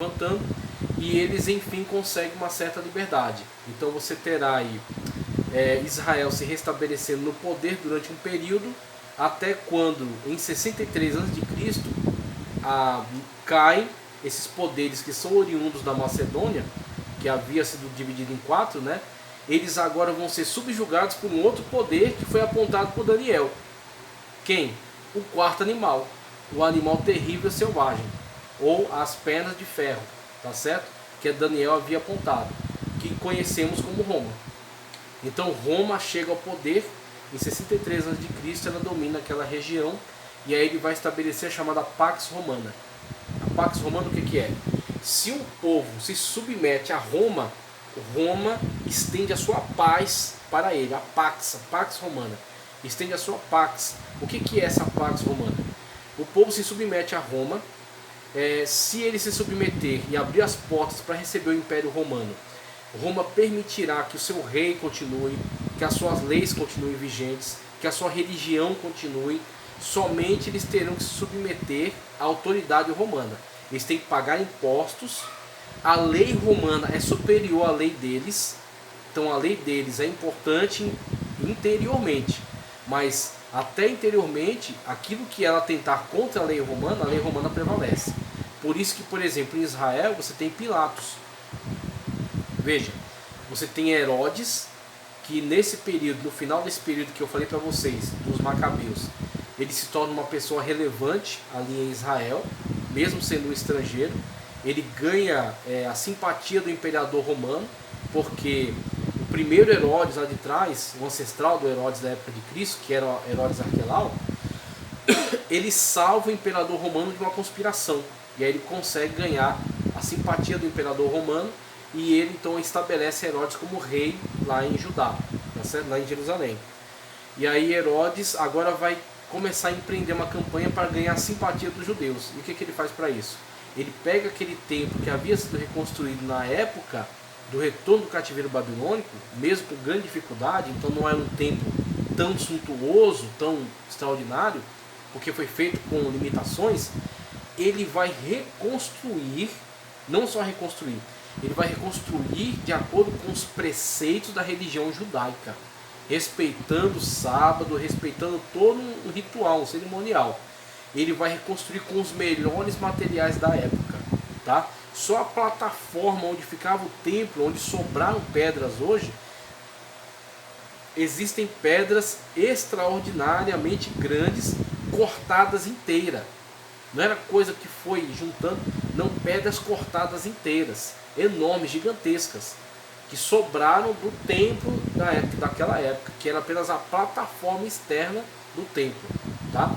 levantando, e eles enfim conseguem uma certa liberdade. Então você terá aí Israel se restabelecendo no poder durante um período, até quando em 63 a.C. caem esses poderes que são oriundos da Macedônia, que havia sido dividido em quatro, né? Eles agora vão ser subjugados por um outro poder que foi apontado por Daniel. Quem? O quarto animal, o animal terrível selvagem, ou as pernas de ferro, tá certo? Que Daniel havia apontado, que conhecemos como Roma. Então Roma chega ao poder em 63 a.C., ela domina aquela região, e aí ele vai estabelecer a chamada Pax Romana. A Pax Romana o que é? Se um povo se submete a Roma, Roma estende a sua paz para ele, a Pax Romana, estende a sua Pax. O que é essa Pax Romana? O povo se submete a Roma, se ele se submeter e abrir as portas para receber o Império Romano, Roma permitirá que o seu rei continue, que as suas leis continuem vigentes, que a sua religião continue. Somente eles terão que se submeter à autoridade romana. Eles têm que pagar impostos. A lei romana é superior à lei deles. Então a lei deles é importante interiormente, mas até interiormente, aquilo que ela tentar contra a lei romana prevalece. Por isso que, por exemplo, em Israel você tem Pilatos. Veja, você tem Herodes, que nesse período, no final desse período que eu falei para vocês, dos Macabeus, ele se torna uma pessoa relevante ali em Israel, mesmo sendo um estrangeiro. Ele ganha a simpatia do imperador romano, porque o primeiro Herodes lá de trás, o ancestral do Herodes da época de Cristo, que era Herodes Arquelau, ele salva o imperador romano de uma conspiração. E aí ele consegue ganhar a simpatia do imperador romano, e ele então estabelece Herodes como rei lá em Judá, tá certo? Lá em Jerusalém. E aí Herodes agora vai começar a empreender uma campanha para ganhar a simpatia dos judeus. E o que ele faz para isso? Ele pega aquele templo que havia sido reconstruído na época do retorno do cativeiro babilônico, mesmo com grande dificuldade, então não era um templo tão suntuoso, tão extraordinário, porque foi feito com limitações. Ele vai reconstruir, não só reconstruir, ele vai reconstruir de acordo com os preceitos da religião judaica, respeitando o sábado, respeitando todo um ritual, um cerimonial. Ele vai reconstruir com os melhores materiais da época, tá? Só a plataforma onde ficava o templo, onde sobraram pedras hoje, existem pedras extraordinariamente grandes, cortadas inteiras. Não era coisa que foi juntando, não, pedras cortadas inteiras, enormes, gigantescas, que sobraram do templo daquela época, que era apenas a plataforma externa do templo, tá?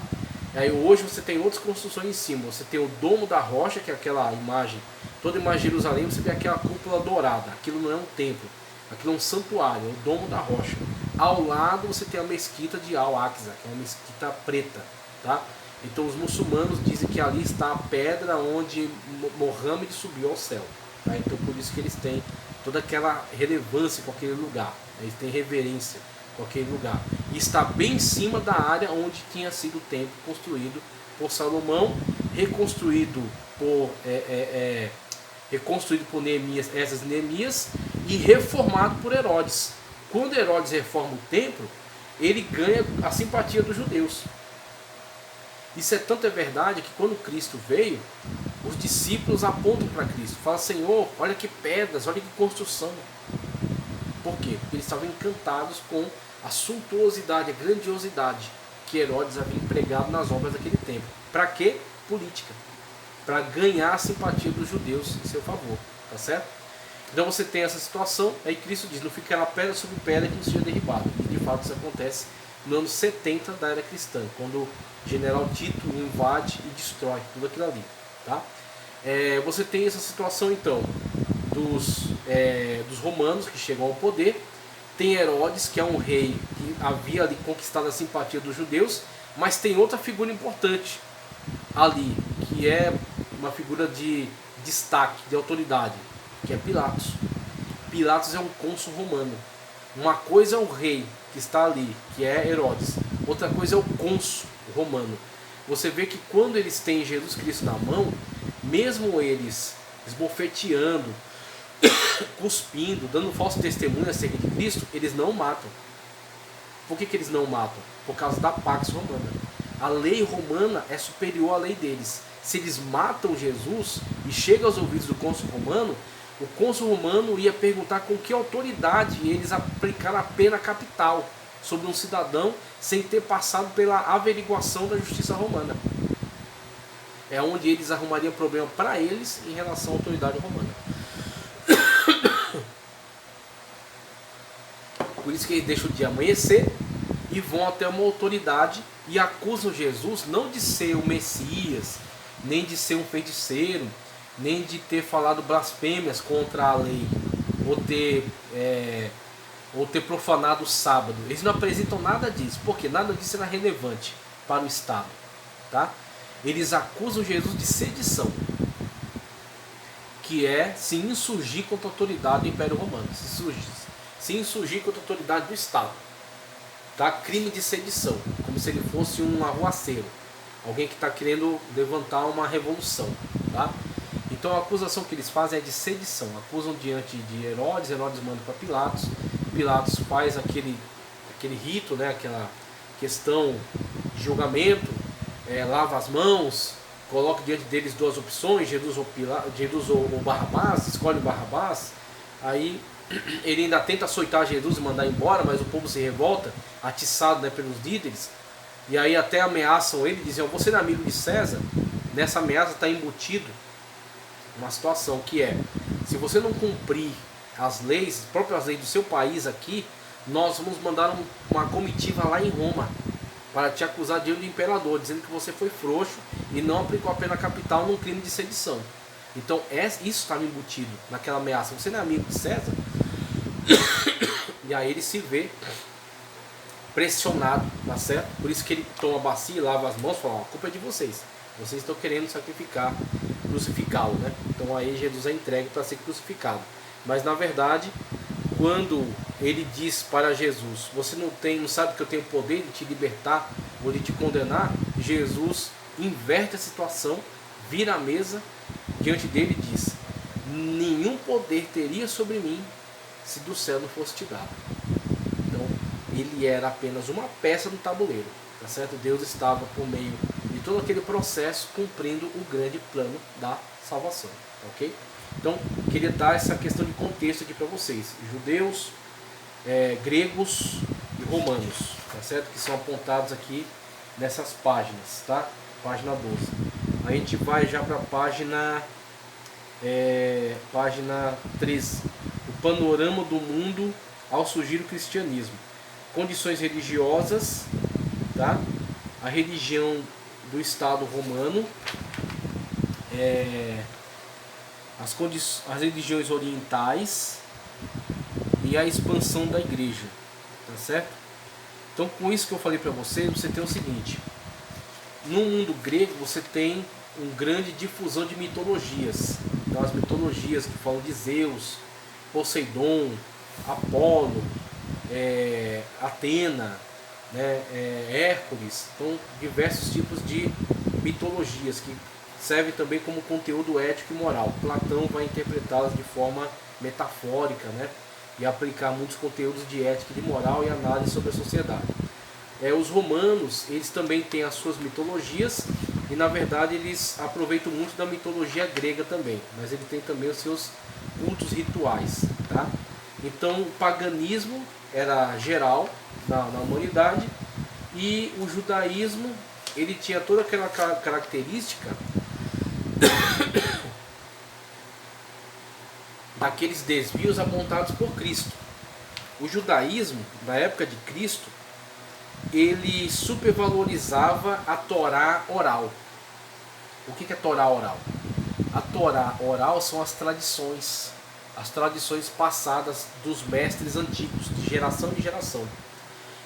Aí hoje você tem outras construções em cima. Você tem o Domo da Rocha, que é aquela imagem, toda imagem de Jerusalém, você vê aquela cúpula dourada. Aquilo não é um templo, aquilo é um santuário, é o Domo da Rocha. Ao lado você tem a mesquita de Al-Aqsa, que é uma mesquita preta, tá? Então os muçulmanos dizem que ali está a pedra onde Mohammed subiu ao céu, tá? Então por isso que eles têm toda aquela relevância com aquele lugar, eles têm reverência com aquele lugar, e está bem em cima da área onde tinha sido o templo construído por Salomão, reconstruído por Neemias, Esdras e Neemias, e reformado por Herodes. Quando Herodes reforma o templo, ele ganha a simpatia dos judeus. Isso é tanto verdade que quando Cristo veio, os discípulos apontam para Cristo, falam: Senhor, olha que pedras, olha que construção. Por quê? Porque eles estavam encantados com a suntuosidade, a grandiosidade que Herodes havia empregado nas obras daquele templo. Para quê? Política. Para ganhar a simpatia dos judeus em seu favor. Tá certo? Então você tem essa situação, aí Cristo diz: não ficará pedra sobre pedra que não seja derribada. E de fato isso acontece no ano 70 da era cristã, quando o general Tito invade e destrói tudo aquilo ali. Tá? Você tem essa situação então dos romanos que chegam ao poder. Tem Herodes, que é um rei que havia ali conquistado a simpatia dos judeus, mas tem outra figura importante ali, que é uma figura de destaque, de autoridade, que é Pilatos. Pilatos é um cônsul romano. Uma coisa é o rei que está ali, que é Herodes, outra coisa é o cônsul romano. Você vê que quando eles têm Jesus Cristo na mão, mesmo eles esbofeteando, cuspindo, dando falso testemunho acerca de Cristo, eles não matam. Por que eles não matam? Por causa da Pax Romana. A lei romana é superior à lei deles. Se eles matam Jesus e chega aos ouvidos do cônsul romano, o cônsul romano ia perguntar com que autoridade eles aplicaram a pena capital sobre um cidadão sem ter passado pela averiguação da justiça romana. É onde eles arrumariam problema para eles em relação à autoridade romana. Por isso que eles deixam o dia amanhecer e vão até uma autoridade e acusam Jesus não de ser o Messias, nem de ser um feiticeiro, nem de ter falado blasfêmias contra a lei, ou ter profanado o sábado. Eles não apresentam nada disso, porque nada disso era relevante para o Estado. Tá? Eles acusam Jesus de sedição, que é se insurgir contra a autoridade do Império Romano, se insurgir contra a autoridade do Estado. Tá? Crime de sedição, como se ele fosse um arruaceiro, alguém que está querendo levantar uma revolução. Tá? Então a acusação que eles fazem é de sedição. Acusam diante de Herodes, Herodes manda para Pilatos, Pilatos faz aquele rito, né? Aquela questão de julgamento, lava as mãos, coloca diante deles duas opções, Jesus ou Barrabás, escolhe o Barrabás. Aí ele ainda tenta açoitar Jesus e mandar embora, mas o povo se revolta, atiçado, né, pelos líderes, e aí até ameaçam ele, dizem: você não é amigo de César? Nessa ameaça está embutido uma situação que é: se você não cumprir as leis, as próprias leis do seu país aqui, nós vamos mandar uma comitiva lá em Roma para te acusar diante do imperador, dizendo que você foi frouxo e não aplicou a pena capital num crime de sedição. Então isso estava embutido naquela ameaça: você não é amigo de César? E aí ele se vê pressionado, tá certo? Por isso que ele toma a bacia, lava as mãos e fala: a culpa é de vocês estão querendo crucificá-lo, né? Então aí Jesus é entregue para ser crucificado. Mas na verdade, quando ele diz para Jesus: você não sabe que eu tenho poder de te libertar ou de te condenar, Jesus inverte a situação, vira a mesa diante dele e diz: nenhum poder teria sobre mim se do céu não fosse te dado. Então ele era apenas uma peça do tabuleiro, tá certo? Deus estava por meio de todo aquele processo cumprindo o grande plano da salvação, ok? Então queria dar essa questão de contexto aqui para vocês: judeus, gregos e romanos, tá certo? Que são apontados aqui nessas páginas, tá? Página 12. A gente vai já para a página 13. O panorama do mundo ao surgir o cristianismo. Condições religiosas, tá? A religião do Estado romano, as religiões orientais e a expansão da igreja, tá certo? Então, com isso que eu falei para você tem o seguinte: no mundo grego você tem uma grande difusão de mitologias. Então, as mitologias que falam de Zeus, Poseidon, Apolo, Atena, né, Hércules. Então, diversos tipos de mitologias que servem também como conteúdo ético e moral. Platão vai interpretá-las de forma metafórica, né, e aplicar muitos conteúdos de ética, de moral e análise sobre a sociedade. Os romanos, eles também têm as suas mitologias e na verdade eles aproveitam muito da mitologia grega também, mas ele tem também os seus cultos rituais, tá? Então o paganismo era geral na humanidade e o judaísmo, ele tinha toda aquela característica daqueles desvios apontados por Cristo. O judaísmo, na época de Cristo, ele supervalorizava a Torá oral. O que é Torá oral? A Torá oral são as tradições passadas dos mestres antigos, de geração em geração,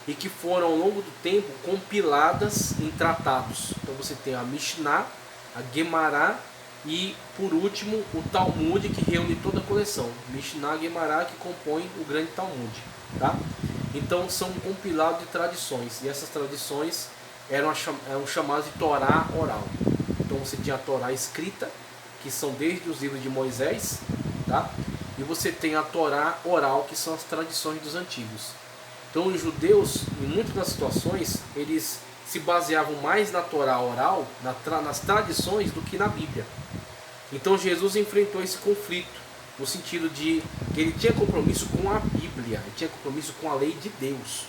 e que foram ao longo do tempo compiladas em tratados. Então você tem a Mishnah, a Guemará e, por último, o Talmud, que reúne toda a coleção. Mishnah e Guemará, que compõem o grande Talmud, tá? Então são um compilado de tradições, e essas tradições eram chamadas de Torá oral. Então você tinha a Torá escrita, que são desde os livros de Moisés, tá? E você tem a Torá oral, que são as tradições dos antigos. Então os judeus, em muitas das situações, eles se baseavam mais na Torá oral, nas tradições, do que na Bíblia. Então Jesus enfrentou esse conflito, no sentido de que ele tinha compromisso com a Bíblia, ele tinha compromisso com a lei de Deus.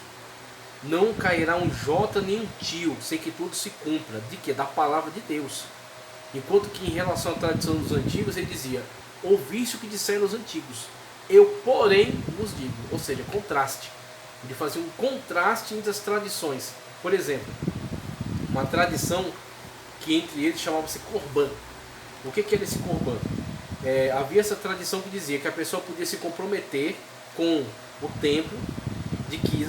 Não cairá um jota nem um tio, sem que tudo se cumpra. De quê? Da palavra de Deus. Enquanto que em relação à tradição dos antigos, ele dizia: ouviste o que disseram os antigos, eu porém vos digo. Ou seja, contraste. Ele fazia um contraste entre as tradições. Por exemplo, uma tradição que entre eles chamava-se Corban. O que era esse Corban? Havia essa tradição que dizia que a pessoa podia se comprometer com o templo, de que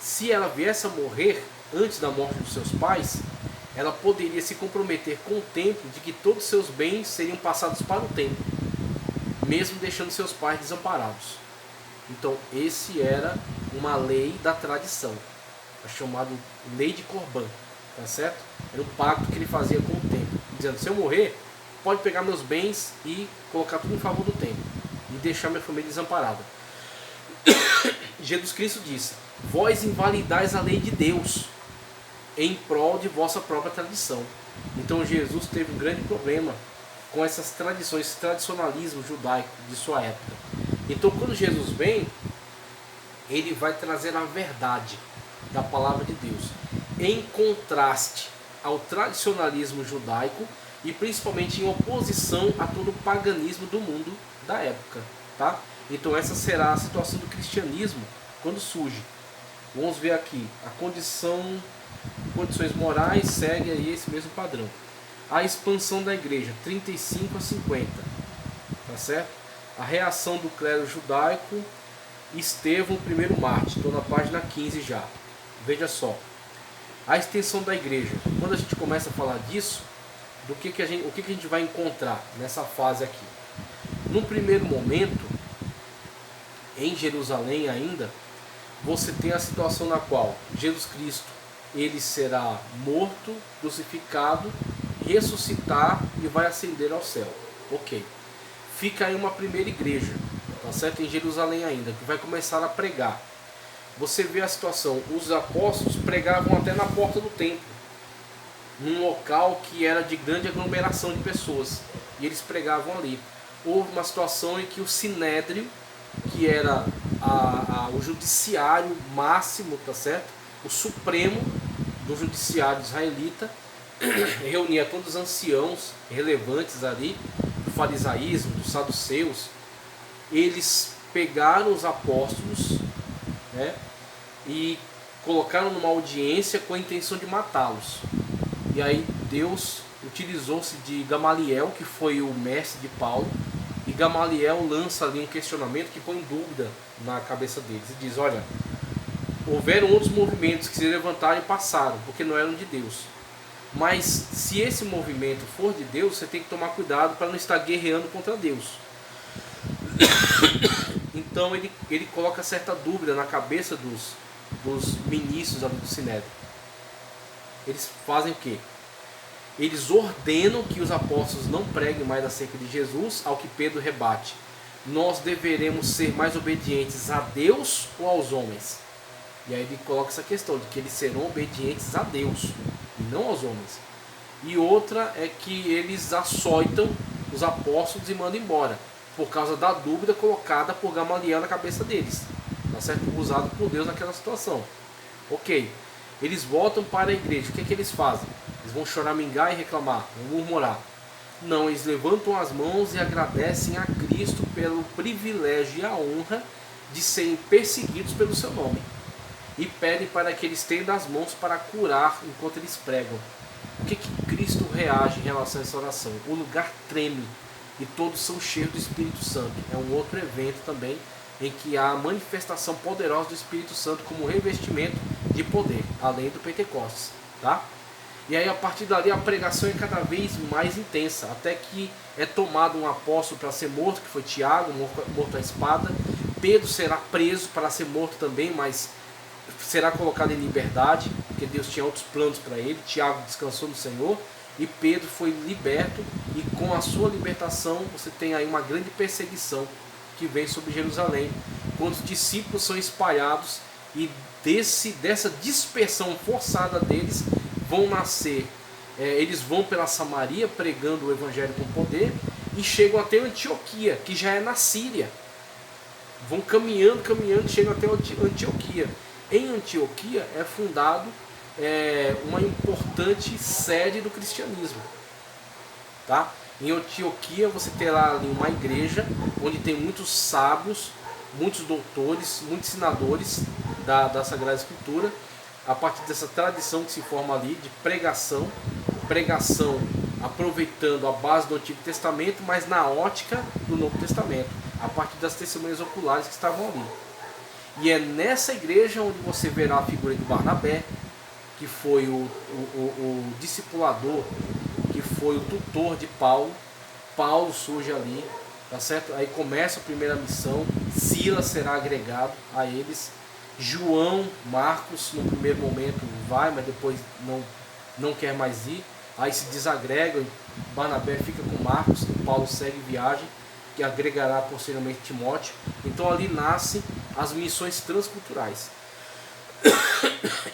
se ela viesse a morrer antes da morte dos seus pais, ela poderia se comprometer com o templo de que todos os seus bens seriam passados para o templo, mesmo deixando seus pais desamparados. Então, esse era uma lei da tradição, chamada lei de Corban, tá certo? Era um pacto que ele fazia com o templo, dizendo: se eu morrer, pode pegar meus bens e colocar tudo em favor do templo e deixar minha família desamparada. Jesus Cristo disse: vós invalidais a lei de Deus em prol de vossa própria tradição. Então Jesus teve um grande problema com essas tradições, esse tradicionalismo judaico de sua época. Então quando Jesus vem, ele vai trazer a verdade da palavra de Deus, em contraste ao tradicionalismo judaico e principalmente em oposição a todo o paganismo do mundo da época, tá? Então essa será a situação do cristianismo quando surge. Vamos ver aqui, condições morais segue aí esse mesmo padrão. A expansão da igreja, 35 a 50, tá certo? A reação do clero judaico, Estevão, o primeiro mártir, estou na página 15 já. Veja só, a extensão da igreja. Quando a gente começa a falar disso, o que a gente vai encontrar nessa fase aqui? No primeiro momento, em Jerusalém ainda, você tem a situação na qual Jesus Cristo ele será morto, crucificado, ressuscitar e vai ascender ao céu. Ok. Fica aí uma primeira igreja, tá certo? Em Jerusalém ainda, que vai começar a pregar. Você vê a situação, os apóstolos pregavam até na porta do templo, num local que era de grande aglomeração de pessoas, e eles pregavam ali. Houve uma situação em que o Sinédrio, que era o judiciário máximo, tá certo? O supremo do judiciário israelita, reunia todos os anciãos relevantes ali, do farisaísmo, dos saduceus. Eles pegaram os apóstolos, né, e colocaram numa audiência com a intenção de matá-los. E aí Deus utilizou-se de Gamaliel, que foi o mestre de Paulo, e Gamaliel lança ali um questionamento que põe dúvida na cabeça deles e diz: olha, houveram outros movimentos que se levantaram e passaram, porque não eram de Deus. Mas se esse movimento for de Deus, você tem que tomar cuidado para não estar guerreando contra Deus. Então ele coloca certa dúvida na cabeça dos ministros ali do Sinédrio. Eles fazem o quê? Eles ordenam que os apóstolos não preguem mais acerca de Jesus, ao que Pedro rebate: nós deveremos ser mais obedientes a Deus ou aos homens? E aí ele coloca essa questão de que eles serão obedientes a Deus e não aos homens. E outra é que eles açoitam os apóstolos e mandam embora, por causa da dúvida colocada por Gamaliel na cabeça deles, tá certo? Usado por Deus naquela situação. Ok, eles voltam para a igreja. O que é que eles fazem? Eles vão choramingar e reclamar, vão murmurar? Não, eles levantam as mãos e agradecem a Cristo pelo privilégio e a honra de serem perseguidos pelo seu nome, e pedem para que eles estendam as mãos para curar enquanto eles pregam. O que Cristo reage em relação a essa oração? O lugar treme e todos são cheios do Espírito Santo. É um outro evento também em que há a manifestação poderosa do Espírito Santo como revestimento de poder, além do Pentecostes, tá? E aí a partir dali a pregação é cada vez mais intensa, até que é tomado um apóstolo para ser morto, que foi Tiago, morto à espada. Pedro será preso para ser morto também, mas será colocado em liberdade, porque Deus tinha outros planos para ele. Tiago descansou no Senhor. e Pedro foi liberto, e com a sua libertação você tem aí uma grande perseguição que vem sobre Jerusalém, quando os discípulos são espalhados, e dessa dispersão forçada deles vão nascer, eles vão pela Samaria pregando o evangelho com poder, e chegam até Antioquia, que já é na Síria. Vão caminhando, chegam até Antioquia. Em Antioquia é fundado uma importante sede do cristianismo, tá? Em Antioquia você terá ali uma igreja onde tem muitos sábios, muitos doutores, muitos ensinadores da Sagrada Escritura, a partir dessa tradição que se forma ali de pregação aproveitando a base do Antigo Testamento, mas na ótica do Novo Testamento, a partir das testemunhas oculares que estavam ali. E é nessa igreja onde você verá a figura de Barnabé, que foi o discipulador, que foi o tutor de Paulo. Paulo surge ali, tá certo? Aí começa a primeira missão, Silas será agregado a eles. João, Marcos, no primeiro momento vai, mas depois não quer mais ir. Aí se desagregam, Barnabé fica com Marcos, e Paulo segue viagem, que agregará posteriormente Timóteo. Então ali nascem as missões transculturais.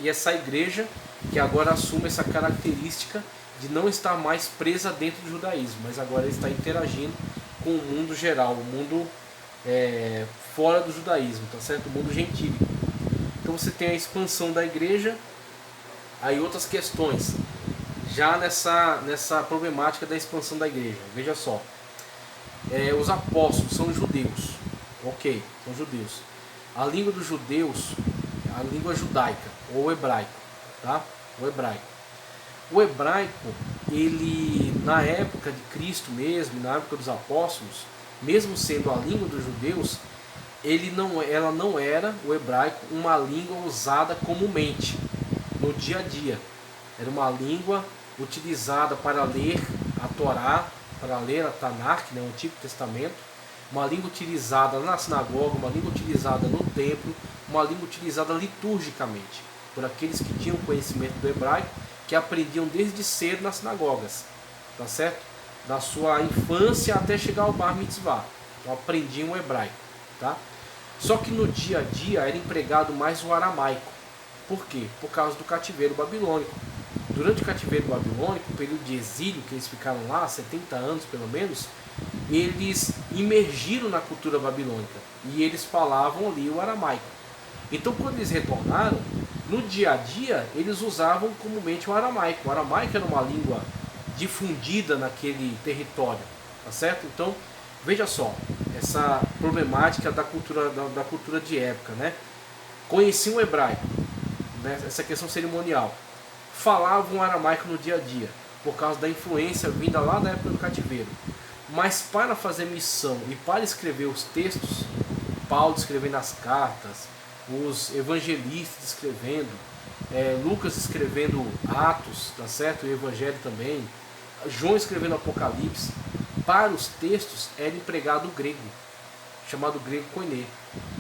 E essa igreja que agora assume essa característica de não estar mais presa dentro do judaísmo, mas agora está interagindo com o mundo geral, o mundo fora do judaísmo, tá certo? O mundo gentílico. Então você tem a expansão da igreja, aí outras questões, já nessa problemática da expansão da igreja. Veja só, os apóstolos são judeus, ok, são judeus. A língua dos judeus, a língua judaica, ou hebraico, tá? O hebraico, ele, na época de Cristo mesmo, na época dos apóstolos, mesmo sendo a língua dos judeus, ela não era, o hebraico, uma língua usada comumente, no dia a dia. Era uma língua utilizada para ler a Torá, para ler a Tanakh, o Antigo Testamento, uma língua utilizada na sinagoga, uma língua utilizada no templo, uma língua utilizada liturgicamente, por aqueles que tinham conhecimento do hebraico, que aprendiam desde cedo nas sinagogas, tá certo? Da sua infância até chegar ao Bar Mitzvah, então aprendiam o hebraico, tá? Só que no dia a dia era empregado mais o aramaico. Por quê? Por causa do cativeiro babilônico. Durante o cativeiro babilônico, o período de exílio que eles ficaram lá, 70 anos pelo menos, eles imergiram na cultura babilônica e eles falavam ali o aramaico. Então quando eles retornaram, no dia a dia eles usavam comumente o aramaico. O aramaico era uma língua difundida naquele território, tá certo? Então veja só, essa problemática da cultura de época, né? Conheciam o hebraico, né? Essa questão cerimonial, falavam aramaico no dia a dia, por causa da influência vinda lá da época do cativeiro. Mas para fazer missão e para escrever os textos, Paulo escrevendo as cartas, os evangelistas escrevendo, Lucas escrevendo Atos, tá certo? O Evangelho também, João escrevendo Apocalipse, para os textos era empregado o grego, chamado grego koiné,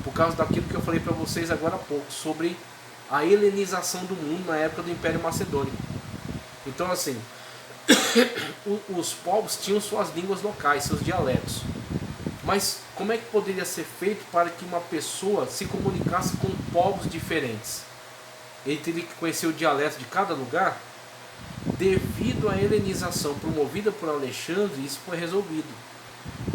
por causa daquilo que eu falei para vocês agora há pouco, sobre a helenização do mundo na época do Império Macedônico. Então assim, os povos tinham suas línguas locais, seus dialetos. Mas como é que poderia ser feito para que uma pessoa se comunicasse com povos diferentes? Ele teria que conhecer o dialeto de cada lugar? Devido à helenização promovida por Alexandre, isso foi resolvido.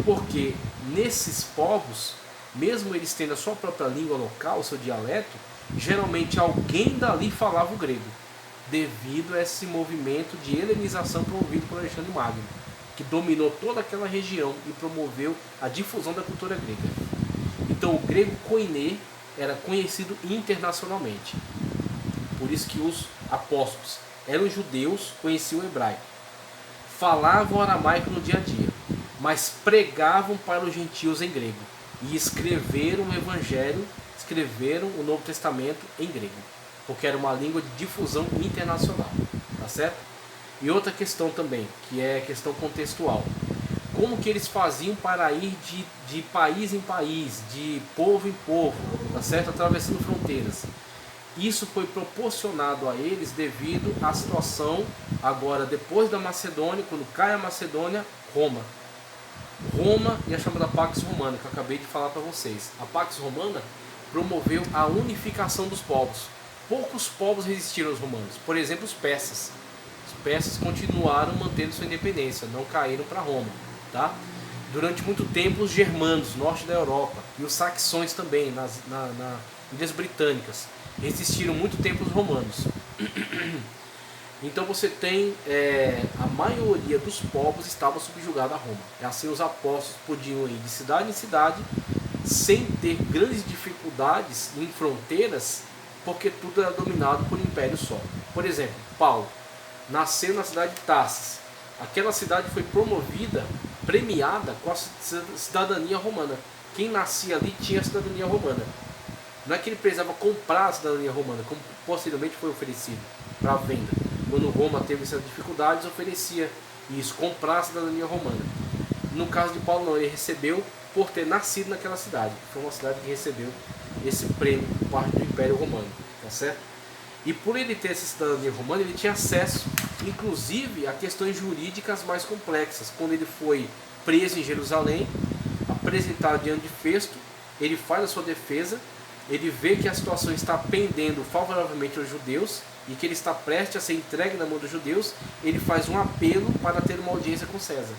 Porque nesses povos, mesmo eles tendo a sua própria língua local, o seu dialeto, geralmente alguém dali falava o grego, devido a esse movimento de helenização promovido por Alexandre Magno, que dominou toda aquela região e promoveu a difusão da cultura grega. Então o grego koiné era conhecido internacionalmente. Por isso que os apóstolos eram judeus, conheciam o hebraico, falavam aramaico no dia a dia, mas pregavam para os gentios em grego e escreveram o Evangelho, escreveram o Novo Testamento em grego, porque era uma língua de difusão internacional, tá certo? E outra questão também, que é questão contextual. Como que eles faziam para ir de país em país, de povo em povo, tá certo? Atravessando fronteiras. Isso foi proporcionado a eles devido à situação agora depois da Macedônia, quando cai a Macedônia, Roma. Roma e a chamada Pax Romana, que eu acabei de falar para vocês. A Pax Romana promoveu a unificação dos povos. Poucos povos resistiram aos romanos. Por exemplo, os persas. Os persas continuaram mantendo sua independência, não caíram para Roma. Tá? Durante muito tempo, os germanos, norte da Europa, e os saxões também, nas ilhas britânicas, resistiram muito tempo aos romanos. Então você tem a maioria dos povos estava subjugada a Roma. Assim os apóstolos podiam ir de cidade em cidade sem ter grandes dificuldades em fronteiras, porque tudo era dominado por um império só. Por exemplo, Paulo nasceu na cidade de Tarsis. Aquela cidade foi promovida, premiada com a cidadania romana. Quem nascia ali tinha a cidadania romana. Não é que ele precisava comprar a cidadania romana, como posteriormente foi oferecido para venda. Quando Roma teve essas dificuldades, oferecia isso, comprar a cidadania romana. No caso de Paulo não, ele recebeu por ter nascido naquela cidade. Foi uma cidade que recebeu esse prêmio por parte do Império Romano, tá certo? E por ele ter essa cidadania romana, ele tinha acesso, inclusive, a questões jurídicas mais complexas. Quando ele foi preso em Jerusalém, apresentado diante de Festo, ele faz a sua defesa, ele vê que a situação está pendendo favoravelmente aos judeus e que ele está prestes a ser entregue na mão dos judeus, ele faz um apelo para ter uma audiência com César.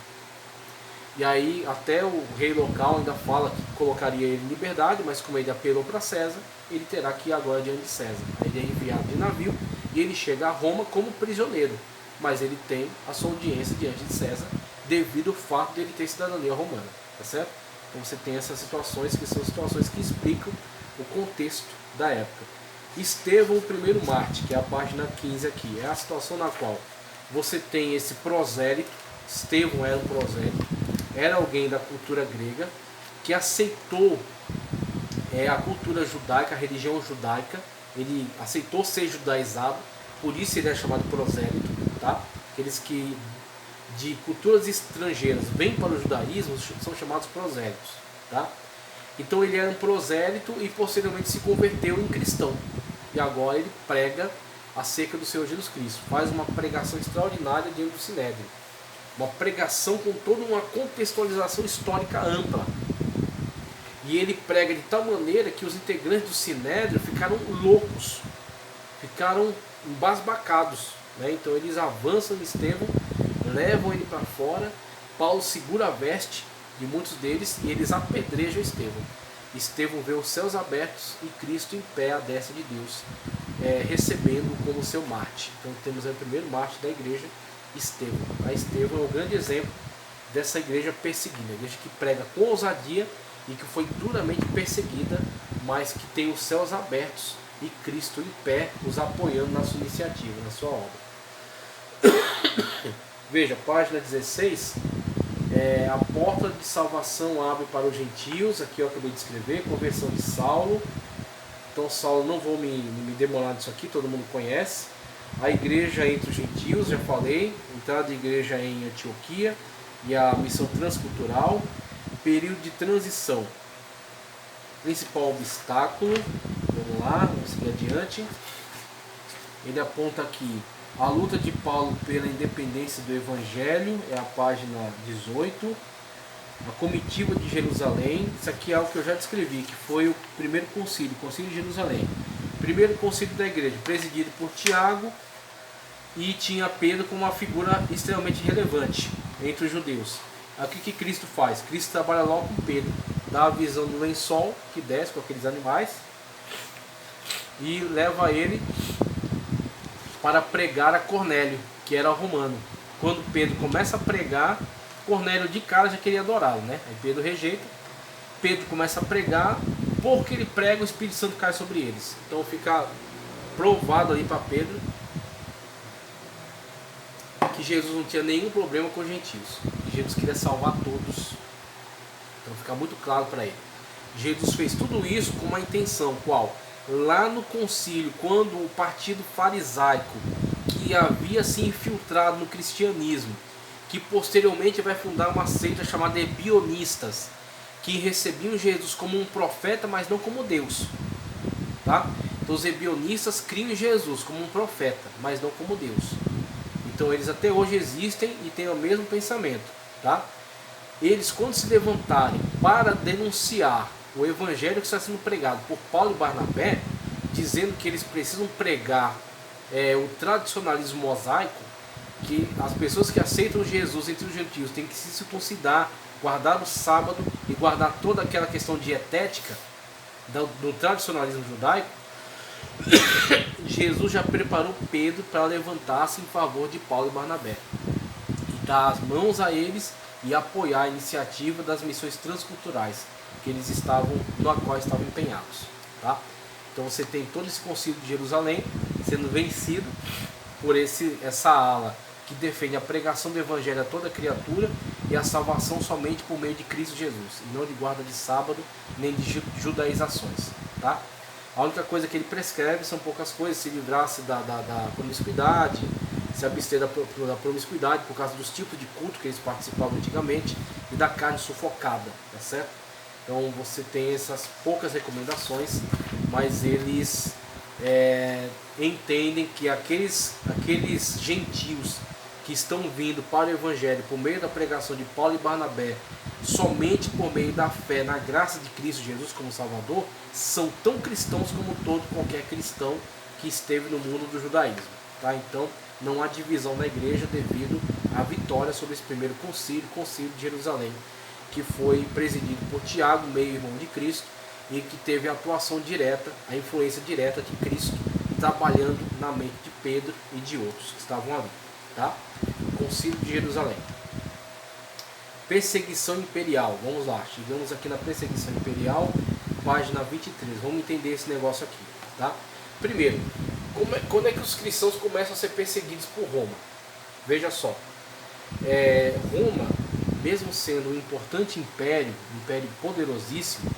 E aí até o rei local ainda fala que colocaria ele em liberdade, mas como ele apelou para César, ele terá que ir agora diante de César. Aí ele é enviado de navio e ele chega a Roma como prisioneiro, mas ele tem a sua audiência diante de César devido ao fato de ele ter cidadania romana, tá certo? Então você tem essas situações que são situações que explicam o contexto da época. Estevão, o primeiro mártir, que é a página 15 aqui, é a situação na qual você tem esse prosélito. Estevão era um prosélito, era alguém da cultura grega que aceitou a cultura judaica, a religião judaica, ele aceitou ser judaizado, por isso ele é chamado prosélito, tá? Aqueles que de culturas estrangeiras vêm para o judaísmo são chamados prosélitos, tá? Então ele era um prosélito e posteriormente se converteu em cristão. E agora ele prega acerca do Senhor Jesus Cristo. Faz uma pregação extraordinária diante do Sinédrio. Uma pregação com toda uma contextualização histórica ampla. E ele prega de tal maneira que os integrantes do Sinédrio ficaram loucos. Ficaram embasbacados. Né? Então eles avançam em Estevão, levam ele para fora. Paulo segura a veste de muitos deles e eles apedrejam Estevão. Estevão vê os céus abertos e Cristo em pé à destra de Deus, recebendo como seu mártir. Então temos o primeiro mártir da igreja, Estevão. A Estevão é um grande exemplo dessa igreja perseguida, a igreja que prega com ousadia e que foi duramente perseguida, mas que tem os céus abertos e Cristo em pé, os apoiando na sua iniciativa, na sua obra. Veja, página 16. A porta de salvação abre para os gentios, aqui eu acabei de escrever, conversão de Saulo. Então Saulo, não vou me demorar nisso aqui, todo mundo conhece. A igreja entre os gentios, já falei, entrada de igreja em Antioquia e a missão transcultural. Período de transição, principal obstáculo, vamos lá, vamos seguir adiante. Ele aponta aqui a luta de Paulo pela independência do Evangelho, é a página 18. A comitiva de Jerusalém, isso aqui é algo que eu já descrevi, que foi o primeiro concílio, o concílio de Jerusalém. Primeiro concílio da igreja, presidido por Tiago, e tinha Pedro como uma figura extremamente relevante entre os judeus. Aqui que Cristo faz? Cristo trabalha logo com Pedro, dá a visão do lençol que desce com aqueles animais e leva ele para pregar a Cornélio, que era romano. Quando Pedro começa a pregar, Cornélio de cara já queria adorá-lo, né? Aí Pedro rejeita, Pedro começa a pregar, porque ele prega, o Espírito Santo cai sobre eles. Então fica provado ali para Pedro que Jesus não tinha nenhum problema com os gentios, que Jesus queria salvar todos. Então fica muito claro para ele. Jesus fez tudo isso com uma intenção, qual? Lá no concílio, quando o partido farisaico, que havia se infiltrado no cristianismo, que posteriormente vai fundar uma seita chamada Ebionistas, que recebiam Jesus como um profeta, mas não como Deus, tá? Então os ebionistas criam em Jesus como um profeta, mas não como Deus. Então eles até hoje existem e têm o mesmo pensamento, tá? Eles, quando se levantarem para denunciar o evangelho que está sendo pregado por Paulo e Barnabé, dizendo que eles precisam pregar o tradicionalismo mosaico, que as pessoas que aceitam Jesus entre os gentios têm que se circuncidar, guardar o sábado e guardar toda aquela questão dietética do tradicionalismo judaico, Jesus já preparou Pedro para levantar-se em favor de Paulo e Barnabé e dar as mãos a eles e apoiar a iniciativa das missões transculturais na qual estavam empenhados, tá? Então você tem todo esse concílio de Jerusalém sendo vencido por essa ala que defende a pregação do evangelho a toda criatura e a salvação somente por meio de Cristo Jesus, e não de guarda de sábado nem de judaizações, tá? A única coisa que ele prescreve são poucas coisas: se livrar-se da promiscuidade, se abster da promiscuidade por causa dos tipos de culto que eles participavam antigamente e da carne sufocada, tá certo? Então você tem essas poucas recomendações, mas eles entendem que aqueles gentios que estão vindo para o evangelho por meio da pregação de Paulo e Barnabé, somente por meio da fé na graça de Cristo Jesus como Salvador, são tão cristãos como qualquer cristão que esteve no mundo do judaísmo, tá? Então não há divisão na igreja devido à vitória sobre esse primeiro concílio de Jerusalém, que foi presidido por Tiago, meio-irmão de Cristo, e que teve a atuação direta, a influência direta de Cristo trabalhando na mente de Pedro e de outros que estavam ali, tá? Concílio de Jerusalém. Perseguição imperial. Vamos lá, chegamos aqui na perseguição imperial, página 23. Vamos entender esse negócio aqui, tá? Primeiro, quando é que os cristãos começam a ser perseguidos por Roma? Veja só, Roma, mesmo sendo um importante império, um império poderosíssimo,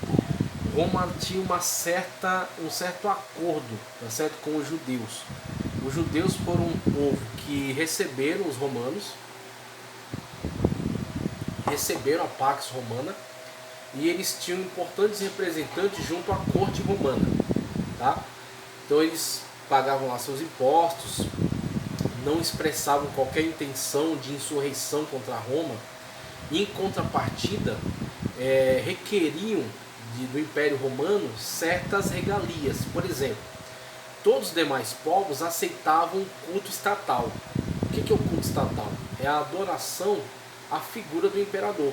Roma tinha um certo acordo, tá certo, com os judeus. Os judeus foram um povo que receberam os romanos, receberam a Pax Romana, e eles tinham importantes representantes junto à corte romana, tá? Então eles pagavam lá seus impostos, não expressavam qualquer intenção de insurreição contra Roma, e em contrapartida requeriam do Império Romano certas regalias. Por exemplo, todos os demais povos aceitavam o culto estatal. O que é o culto estatal? É a adoração à figura do imperador.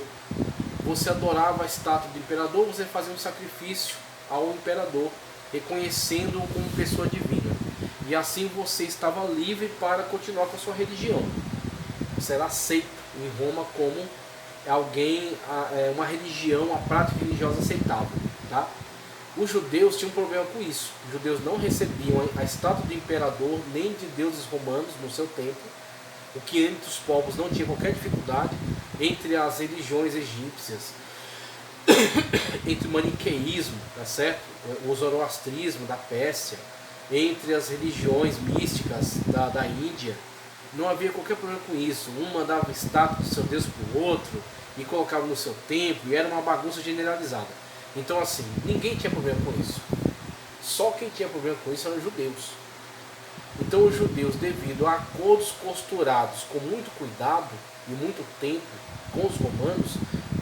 Você adorava a estátua do imperador, você fazia um sacrifício ao imperador, reconhecendo-o como pessoa divina. E assim você estava livre para continuar com a sua religião. Você era aceito em Roma como uma religião, uma prática religiosa aceitável, tá? Os judeus tinham um problema com isso. Os judeus não recebiam a estátua do imperador nem de deuses romanos no seu templo, o que entre os povos não tinha qualquer dificuldade. Entre as religiões egípcias, entre o maniqueísmo, tá certo? O zoroastrismo da Pérsia, entre as religiões místicas da Índia, não havia qualquer problema com isso. Um mandava estátua do seu Deus para o outro e colocava no seu templo, e era uma bagunça generalizada. Então assim, ninguém tinha problema com isso. Só quem tinha problema com isso eram os judeus. Então os judeus, devido a acordos costurados com muito cuidado e muito tempo com os romanos,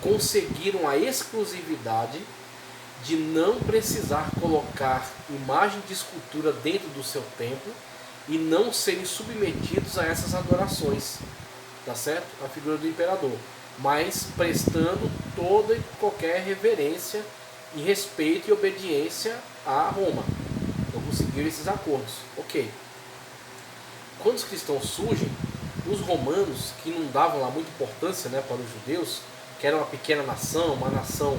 conseguiram a exclusividade de não precisar colocar imagem de escultura dentro do seu templo e não serem submetidos a essas adorações, tá certo? A figura do imperador, mas prestando toda e qualquer reverência e respeito e obediência a Roma. Então conseguiram esses acordos, ok. Quando os cristãos surgem, os romanos, que não davam lá muita importância, né, para os judeus, que era uma pequena nação, uma nação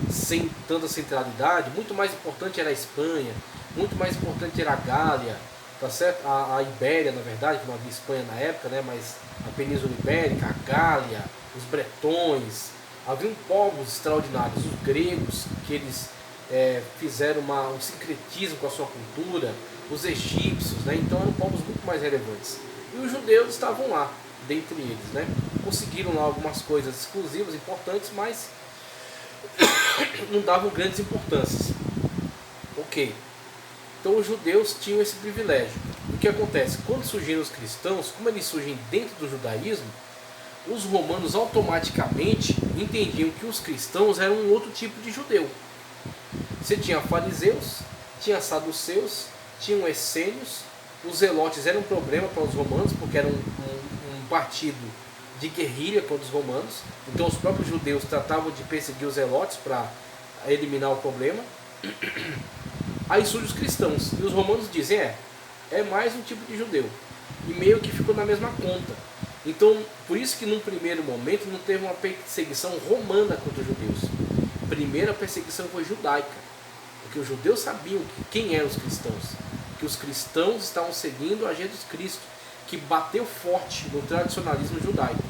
sem tanta centralidade, muito mais importante era a Espanha, muito mais importante era a Gália, tá certo? A Ibéria, na verdade, que não havia Espanha na época, né, mas a Península Ibérica, a Gália, os bretões, haviam povos extraordinários, os gregos, que eles fizeram um sincretismo com a sua cultura, os egípcios, né, então eram povos muito mais relevantes. E os judeus estavam lá, dentre eles, né? Conseguiram lá algumas coisas exclusivas, importantes, mas não davam grandes importâncias. Ok. Então os judeus tinham esse privilégio. O que acontece? Quando surgiram os cristãos, como eles surgem dentro do judaísmo, os romanos automaticamente entendiam que os cristãos eram um outro tipo de judeu. Você tinha fariseus, tinha saduceus, tinham essênios. Os zelotes eram um problema para os romanos, porque era um partido de guerrilha contra os romanos. Então os próprios judeus tratavam de perseguir os zelotes para eliminar o problema. Aí surgem os cristãos, e os romanos dizem, é mais um tipo de judeu. E meio que ficou na mesma conta. Então, por isso que num primeiro momento não teve uma perseguição romana contra os judeus. A primeira perseguição foi judaica, porque os judeus sabiam quem eram os cristãos, que os cristãos estavam seguindo a Jesus Cristo, que bateu forte no tradicionalismo judaico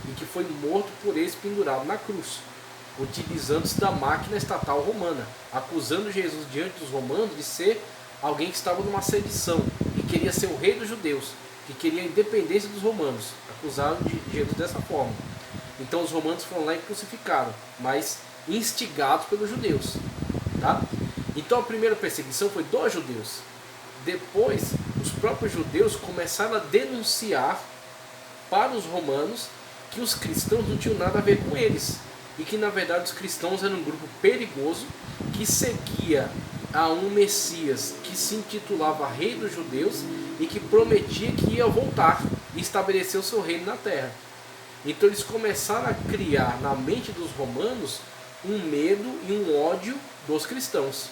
e que foi morto por eles pendurado na cruz, utilizando-se da máquina estatal romana, acusando Jesus diante dos romanos de ser alguém que estava numa sedição e queria ser o rei dos judeus, que queria a independência dos romanos. Acusaram de Jesus dessa forma. Então os romanos foram lá e crucificaram, mas instigados pelos judeus, tá? Então a primeira perseguição foi dos judeus. Depois, os próprios judeus começaram a denunciar para os romanos que os cristãos não tinham nada a ver com eles, e que na verdade os cristãos eram um grupo perigoso que seguia a um Messias que se intitulava Rei dos Judeus e que prometia que ia voltar e estabelecer o seu reino na terra. Então eles começaram a criar na mente dos romanos um medo e um ódio dos cristãos.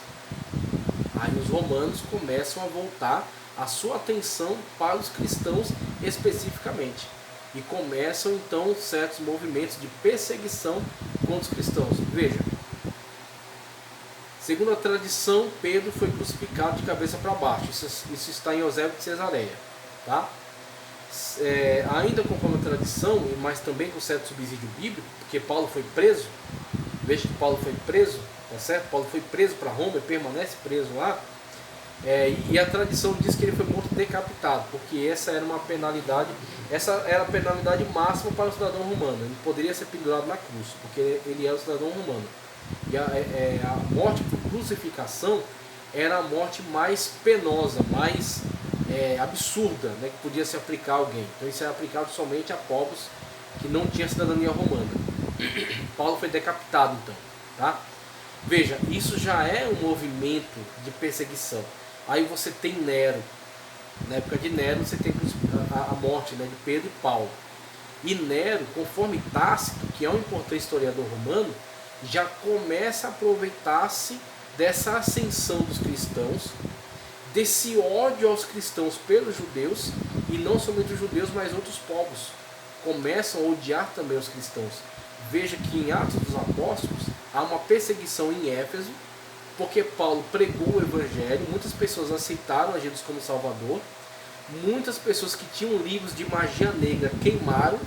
Aí os romanos começam a voltar a sua atenção para os cristãos especificamente. E começam então certos movimentos de perseguição contra os cristãos. Veja, segundo a tradição, Pedro foi crucificado de cabeça para baixo. Isso está em Eusébio de Cesareia. Tá? Ainda conforme a tradição, mas também com certo subsídio bíblico, porque Paulo foi preso. Veja que Paulo foi preso, tá certo? Paulo foi preso para Roma e permanece preso lá. E a tradição diz que ele foi morto decapitado, porque essa era uma penalidade, essa era a penalidade máxima para o cidadão romano. Ele poderia ser pendurado na cruz, porque ele era o cidadão romano. E a morte por crucificação era a morte mais penosa, mais absurda, né, que podia se aplicar a alguém. Então isso era aplicado somente a povos que não tinham cidadania romana. Paulo foi decapitado então, tá? Veja, isso já é um movimento de perseguição. Aí você tem Nero. Na época de Nero você tem a morte, né, de Pedro e Paulo. E Nero, conforme Tácito, que é um importante historiador romano, já começa a aproveitar-se dessa ascensão dos cristãos, desse ódio aos cristãos pelos judeus, e não somente os judeus, mas outros povos começam a odiar também os cristãos. Veja que em Atos dos Apóstolos há uma perseguição em Éfeso, porque Paulo pregou o Evangelho, muitas pessoas aceitaram a Jesus como Salvador, muitas pessoas que tinham livros de magia negra queimaram